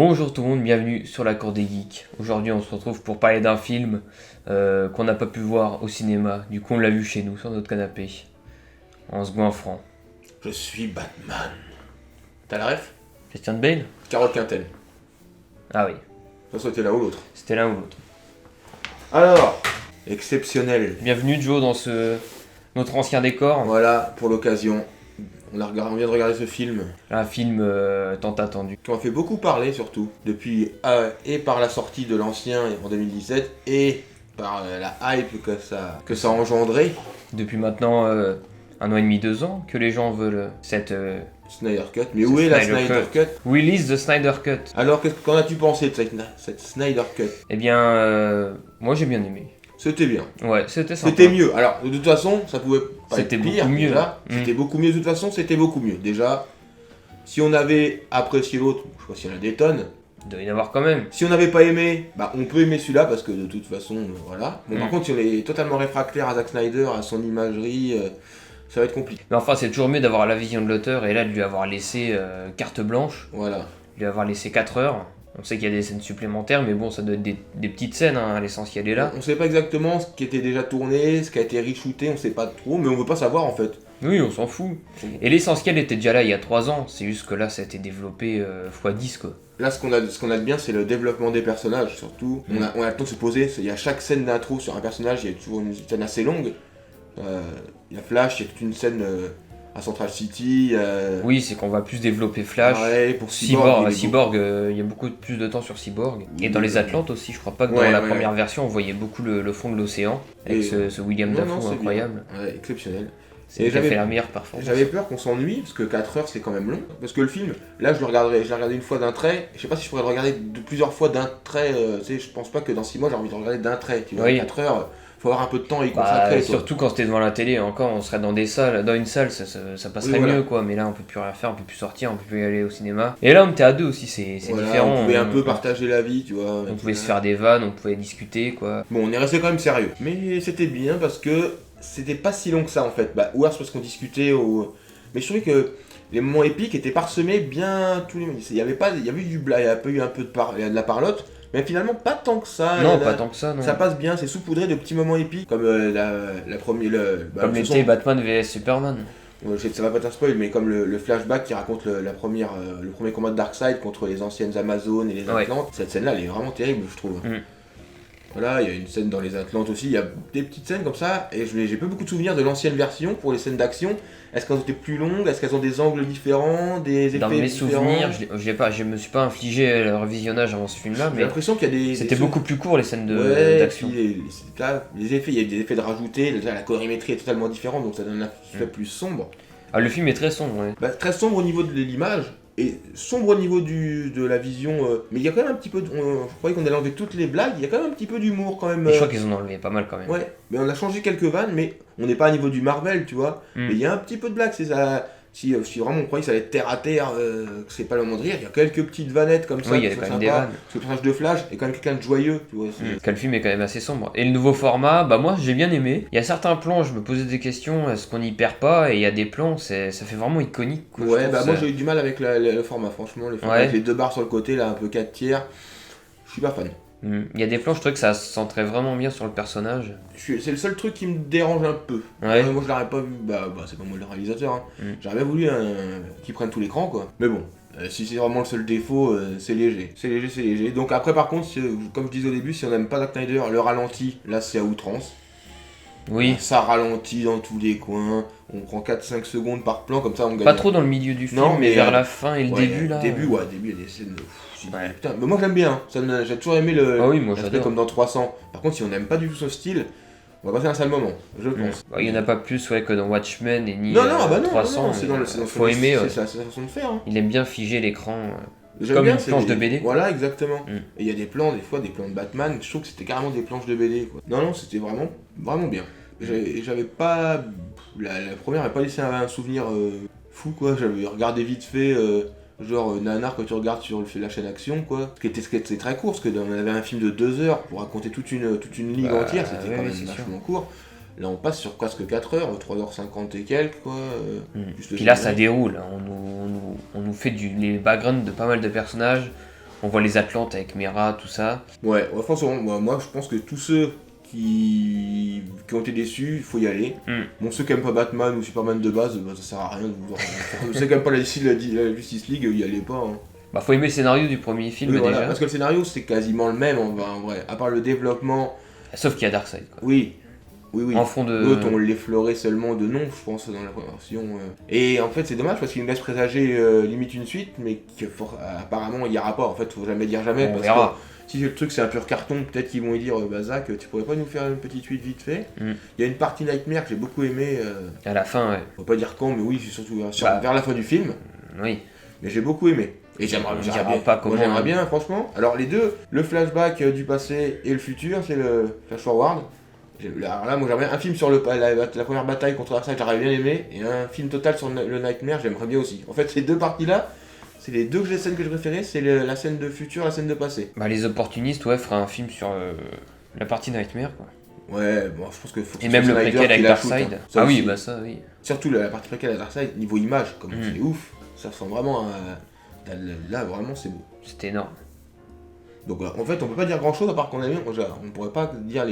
Bonjour tout le monde, bienvenue sur la Cour des Geeks. Aujourd'hui on se retrouve pour parler d'un film qu'on n'a pas pu voir au cinéma. Du coup on l'a vu chez nous, sur notre canapé, en se goinfrant. Je suis Batman. T'as la ref? Christian Bale? Carole Quintel. Ah oui, Ça c'était l'un ou l'autre. c'était l'un ou l'autre. Alors, exceptionnel. Bienvenue Joe dans notre ancien décor. Voilà, pour l'occasion. On vient de regarder ce film. Un film tant attendu. Qui m'a fait beaucoup parler surtout. Depuis, et par la sortie de l'ancien en 2017, et par la hype que ça a engendré. Depuis maintenant 1 an et demi, 2 ans que les gens veulent cette... Snyder Cut. Mais où est la Snyder Cut? Release the Snyder Cut. Alors, qu'en as-tu pensé de cette Snyder Cut? Eh bien, moi j'ai bien aimé. C'était bien. Ouais, c'était sympa. C'était mieux. Alors, de toute façon, ça pouvait pas C'était être pire. beaucoup mieux. Déjà. C'était beaucoup mieux. De toute façon, c'était beaucoup mieux. Déjà, si on avait apprécié l'autre, je crois qu'il y en a des tonnes. Il doit y en avoir quand même. Si on n'avait pas aimé, bah on peut aimer celui-là parce que de toute façon, voilà. Bon, par Mm. contre, si on est totalement réfractaire à Zack Snyder, à son imagerie, ça va être compliqué. Mais enfin, c'est toujours mieux d'avoir la vision de l'auteur et là de lui avoir laissé carte blanche, Voilà. lui avoir laissé 4 heures. On sait qu'il y a des scènes supplémentaires, mais bon, ça doit être des petites scènes, hein, l'essentiel est là. On sait pas exactement ce qui était déjà tourné, ce qui a été reshooté, on sait pas trop, mais on veut pas savoir en fait. Oui, on s'en fout. Et l'essentiel était déjà là il y a 3 ans, c'est juste que là ça a été développé x10 quoi. Là, ce qu'on a de bien, c'est le développement des personnages, surtout. Mm. On a le temps de se poser. Il y a chaque scène d'intro sur un personnage, il y a toujours une scène assez longue. Il y a Flash, il y a toute une scène à Central City. Oui, c'est qu'on va plus développer Flash. Pareil, pour Cyborg. Cyborg, il y a beaucoup plus de temps sur Cyborg. Et dans les Atlantes aussi, je crois pas que dans Ouais, la ouais, première version on voyait beaucoup le fond de l'océan, avec Et- ce William Non, Dafoe c'est incroyable. bien. Ouais, exceptionnel. C'est Et qui a fait j'avais- la meilleure performance. J'avais peur qu'on s'ennuie, parce que 4 heures c'est quand même long. Parce que le film, là je l'ai regardé une fois d'un trait. Je sais pas si je pourrais le regarder plusieurs fois d'un trait. Tu sais, je pense pas que dans 6 mois j'ai envie de le regarder d'un trait. Tu vois, Oui. 4 heures, faut avoir un peu de temps à y Bah, consacrer. quoi. surtout quand c'était devant la télé, encore on serait dans des salles, dans une salle, ça passerait Oui, voilà. mieux quoi, mais là on peut plus rien faire, on peut plus sortir, on peut plus y aller au cinéma. Et là on était à deux aussi, c'est Voilà, différent. on pouvait un peu partager la vie, tu vois. On pouvait se faire des vannes, on pouvait discuter quoi. Bon, on est resté quand même sérieux. Mais c'était bien parce que c'était pas si long que ça en fait. Bah, ou alors c'est parce qu'on discutait au. Mais je trouvais que les moments épiques étaient parsemés bien tous les. Il y avait eu du blague, il y a eu un peu de la parlotte, mais finalement pas tant que ça. Non, pas tant que ça, non. Ça passe bien, c'est saupoudré de petits moments épiques, comme la première. Comme l'était Batman vs Superman. Ça va pas être un spoil, mais comme le flashback qui raconte le premier combat de Darkseid contre les anciennes Amazones et les Ouais. Atlantes, cette scène-là, elle est vraiment terrible, je trouve. Mm. Voilà, il y a une scène dans les Atlantes aussi, il y a des petites scènes comme ça, et j'ai pas beaucoup de souvenirs de l'ancienne version pour les scènes d'action. Est-ce qu'elles ont été plus longues? Est-ce qu'elles ont des angles différents, des effets Dans mes différents? souvenirs, je me suis pas infligé le revisionnage avant ce film-là, J'ai mais l'impression qu'il y a des... c'était beaucoup plus court les scènes Ouais, d'action. puis les effets, il y a des effets de rajouter, là, la colorimétrie est totalement différente, donc ça donne un effet plus sombre. Ah, le film est très sombre, ouais. Bah, très sombre au niveau de l'image, et sombre au niveau de la vision, mais il y a quand même un petit peu, je croyais qu'on allait enlever toutes les blagues, il y a quand même un petit peu d'humour quand même. Et je crois qu'ils en ont enlevé pas mal quand même. Ouais, mais on a changé quelques vannes, mais on n'est pas à niveau du Marvel, tu vois. Mm. Mais il y a un petit peu de blague, c'est ça. Si vraiment on croyait que ça allait être terre à terre, que c'est pas le moment de rire, il y a quelques petites vannettes comme ça. Oui, il y qui avait sont quand même des sympas. vannes. Parce que le personnage de Flash est quand même quelqu'un de joyeux, tu vois. Parce que le film est quand même assez sombre. Et le nouveau format, bah moi j'ai bien aimé. Il y a certains plans, je me posais des questions, est-ce qu'on y perd pas? Et il y a des plans, ça fait vraiment iconique. Quoi, je Ouais, trouve, bah ça. moi j'ai eu du mal avec le format, franchement. Le format Ouais. avec les 2 barres sur le côté, là, un peu 4 tiers. Je suis pas fan. Il y a des plans, je trouvais que ça se centrait vraiment bien sur le personnage. C'est le seul truc qui me dérange un peu. Ouais. Moi je l'aurais pas vu, bah c'est pas moi le réalisateur. Hein. Mm. J'aurais bien voulu qu'il prenne tout l'écran quoi. Mais bon, si c'est vraiment le seul défaut, c'est léger. C'est léger. Donc après par contre, comme je disais au début, si on n'aime pas Zack Snyder, le ralenti, là c'est à outrance. Oui, Ça ralentit dans tous les coins, on prend 4-5 secondes par plan, comme ça on gagne. pas trop dans le milieu du film, Non, mais mais, vers la fin et le Ouais, début là. Début, il y a des scènes de. Ouais. Putain, mais moi j'aime bien, hein. J'ai toujours aimé Ah oui, moi l'aspect j'adore. comme dans 300. Par contre, si on n'aime pas du tout ce style, on va passer un sale moment, je pense. Bah, il y en a pas plus ouais, que dans Watchmen et ni Non, bah non, 300. non, c'est dans faut aimer. c'est sa façon de faire. Hein. Il aime bien figer l'écran. J'aime Comme bien, une c'est planche de BD. Voilà, exactement. Mm. Et il y a des plans, des fois, des plans de Batman, je trouve que c'était carrément des planches de BD. Quoi. Non, c'était vraiment bien. J'avais pas. La première n'avait pas laissé un souvenir fou, quoi. J'avais regardé vite fait, nanar que tu regardes sur la chaîne Action, quoi. Ce qui était très court, parce qu'on avait un film de 2 heures pour raconter toute une ligue Bah, entière, c'était ouais, quand même c'est vachement court. Là, on passe sur presque 4 heures, 3h50 et quelques, quoi. Juste le Puis là, ça générique. déroule. On nous fait les backgrounds de pas mal de personnages. On voit les Atlantes avec Mera, tout ça. Ouais, franchement, moi je pense que tous ceux qui ont été déçus, il faut y aller. Bon, ceux qui aiment pas Batman ou Superman de base, ça sert à rien de vous voir. Ceux qui aiment pas la Justice League, y allez pas. Hein. Bah, faut aimer le scénario du premier film Oui, déjà. voilà, parce que le scénario c'est quasiment le même en vrai, à part le développement. Sauf qu'il y a Darkseid, quoi. Oui. En fond de. L'autre, on l'effleurait seulement de nom, je pense, dans la première version. Et en fait, c'est dommage parce qu'il nous laisse présager limite une suite, mais apparemment il y aura pas. En fait, faut jamais dire jamais. On parce verra. que si le truc c'est un pur carton, peut-être qu'ils vont lui dire bah Zach, tu pourrais pas nous faire une petite suite vite fait. Il y a une partie Nightmare que j'ai beaucoup aimé. À la fin, ouais. Faut pas dire quand, mais oui, c'est surtout Bah. vers la fin du film. Oui. Mais j'ai beaucoup aimé. Et j'aimerais J'aimerais bien, franchement. Alors les deux, le flashback du passé et le futur, c'est le flash forward. Alors là, moi j'aimerais un film sur la première bataille contre Darkseid, j'aurais bien aimé, et un film total sur le Nightmare, j'aimerais bien aussi. En fait, ces deux parties-là, c'est les deux scènes que je préférais, c'est la scène de futur, la scène de passé. Bah, les opportunistes, ouais, feraient un film sur la partie Nightmare, quoi. Ouais, bon, je pense qu'il faut que Et même le Snyder préquel avec qui la shoot, Darkseid. hein. Ça Ah oui, aussi. bah ça, oui. Surtout la partie préquelle à Darkseid, niveau image, comme c'est ouf, ça ressemble vraiment à... Là, vraiment, c'est beau. C'était énorme. Donc en fait, on peut pas dire grand chose à part qu'on a aimé. On pourrait pas dire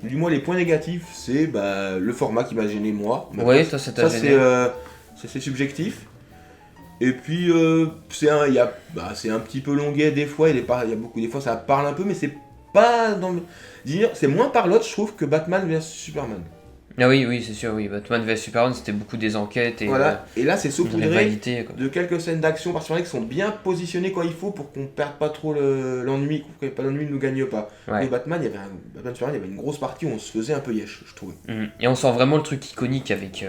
du moins les points négatifs, c'est le format qui m'a gêné moi. Ouais, ça t'a gêné. C'est subjectif. Et puis c'est un petit peu longuet des fois. Il y a beaucoup des fois ça parle un peu, mais c'est pas c'est moins parlotte je trouve que Batman vs Superman. Ah oui, c'est sûr, oui. Batman vs Superman, c'était beaucoup des enquêtes et voilà. Et là, c'est une saupoudré rivalité, quoi. de quelques scènes d'action particulières qui sont bien positionnées quand il faut pour qu'on perde pas trop l'ennui, que l'ennui ne nous gagne pas. Ouais. Et Batman Superman, il y avait une grosse partie où on se faisait un peu yesh, je trouvais. Et on sent vraiment le truc iconique avec...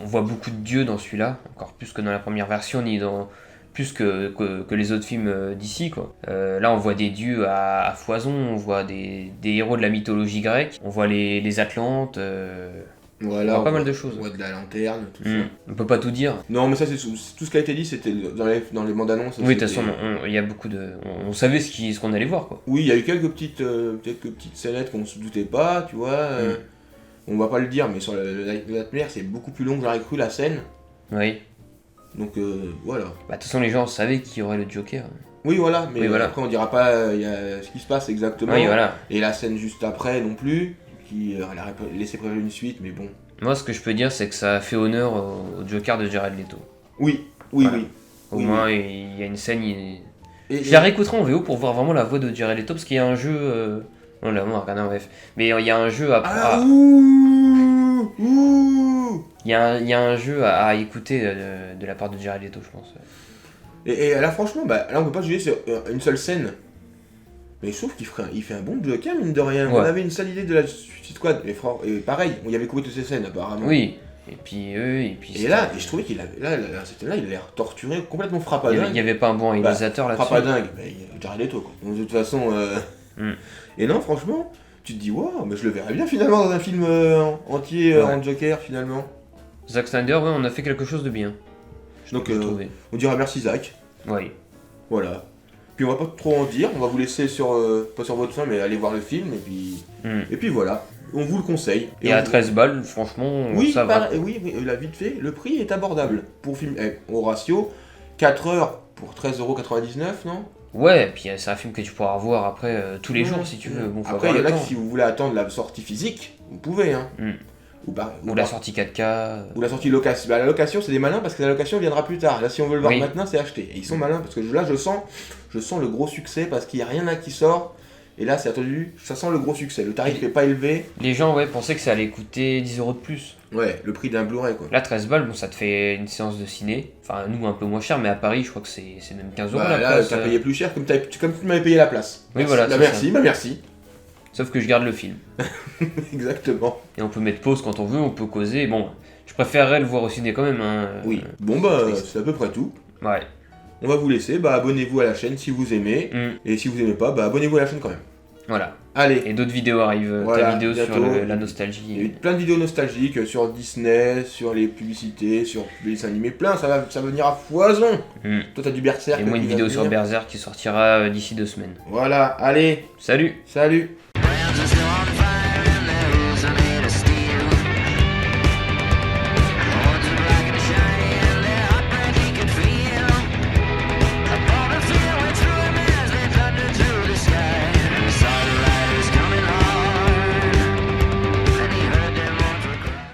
on voit beaucoup de dieux dans celui-là, encore plus que dans la première version, ni dans... plus que les autres films d'ici, quoi. Là, on voit des dieux à foison, on voit des héros de la mythologie grecque, on voit les Atlantes, Voilà, on voit pas mal de choses. On voit de la lanterne, tout ça. On peut pas tout dire. Non, mais ça, c'est tout ce qui a été dit, c'était dans les bandes annonces. Oui, de toute façon, il y a beaucoup de... On savait ce qu'on allait voir, quoi. Oui, il y a eu quelques petites scénettes qu'on se doutait pas, tu vois. On va pas le dire, mais sur le Nightmare, c'est beaucoup plus long que j'aurais cru la scène. Oui. Donc voilà. Bah, de toute façon, les gens savaient qu'il y aurait le Joker. Oui, voilà, mais Oui, voilà. après on dira pas ce qui se passe exactement. Oui, voilà. Et la scène juste après non plus, qui elle a laissé prévoir une suite, mais bon. Moi, ce que je peux dire, c'est que ça a fait honneur au Joker de Jared Leto. Oui. Voilà. Oui. Au Oui, moins, il y a une scène... Et Je la réécouterai en VO pour voir vraiment la voix de Jared Leto, parce qu'il y a un jeu... On l'a regardé en VF. Mais il y a un jeu à... Il y a un jeu à écouter de la part de Jared Leto, je pense. Et là, franchement, là on peut pas juger sur une seule scène. Mais je trouve qu'il fait un bon Joker, mine de rien. Ouais. On avait une sale idée de la Suicide Squad, et pareil, on y avait coupé toutes ces scènes apparemment. Oui, et puis eux, et puis... Et là, je trouvais qu'il avait. Là, cette scène-là, il a l'air torturé, complètement il frappadingue. n'y avait pas un bon réalisateur là-dessus. Frappadingue, mais il y a Jared Leto, quoi. Donc, de toute façon. Et non, franchement, tu te dis, waouh, mais je le verrais bien finalement dans un film entier en Joker finalement. Zack Snyder, ouais, on a fait quelque chose de bien. Donc, J'ai trouvé. on dira merci Zach. Oui. Voilà. Puis on va pas trop en dire, on va vous laisser pas sur votre faim, mais aller voir le film, et puis voilà. On vous le conseille. Et à 13 balles, franchement, oui, ça va. Oui, là vite fait, le prix est abordable. Pour film, au ratio, 4 heures pour 13,99€, non? Ouais, puis c'est un film que tu pourras revoir après tous les jours si tu veux. Bon, faut après, avoir il y en le a temps. que si vous voulez attendre la sortie physique, vous pouvez. Hein. Ou la sortie 4K. Ou la sortie location. La location, c'est des malins parce que la location viendra plus tard. Là, si on veut le voir maintenant, c'est acheté. Et ils sont malins parce que là, je sens le gros succès parce qu'il n'y a rien là qui sort. Et là, c'est attendu, ça sent le gros succès. Le tarif n'est pas élevé. Les gens, pensaient que ça allait coûter 10€ de plus. Ouais, le prix d'un Blu-ray, quoi. Là, 13 balles, bon, ça te fait une séance de ciné. Enfin, nous, un peu moins cher, mais à Paris, je crois que c'est même 15€ la là, place. t'as payé plus cher comme tu m'avais payé la place. Oui, voilà. Merci. Sauf que je garde le film. Exactement. Et on peut mettre pause quand on veut, on peut causer. Bon, je préférerais le voir au ciné quand même. Hein. Oui. Bon, c'est à peu près tout. Ouais. On va vous laisser. Abonnez-vous à la chaîne si vous aimez. Et si vous aimez pas, abonnez-vous à la chaîne quand même. Voilà. Allez. Et d'autres vidéos arrivent. Voilà, ta vidéo bientôt. sur la nostalgie. Il y a eu plein de vidéos nostalgiques sur Disney, sur les publicités, sur les dessins animés. Plein, ça va venir à foison. Toi, t'as du Berserk. Et moi, une vidéo sur Berserk qui sortira d'ici 2 semaines. Voilà, allez. Salut. Salut.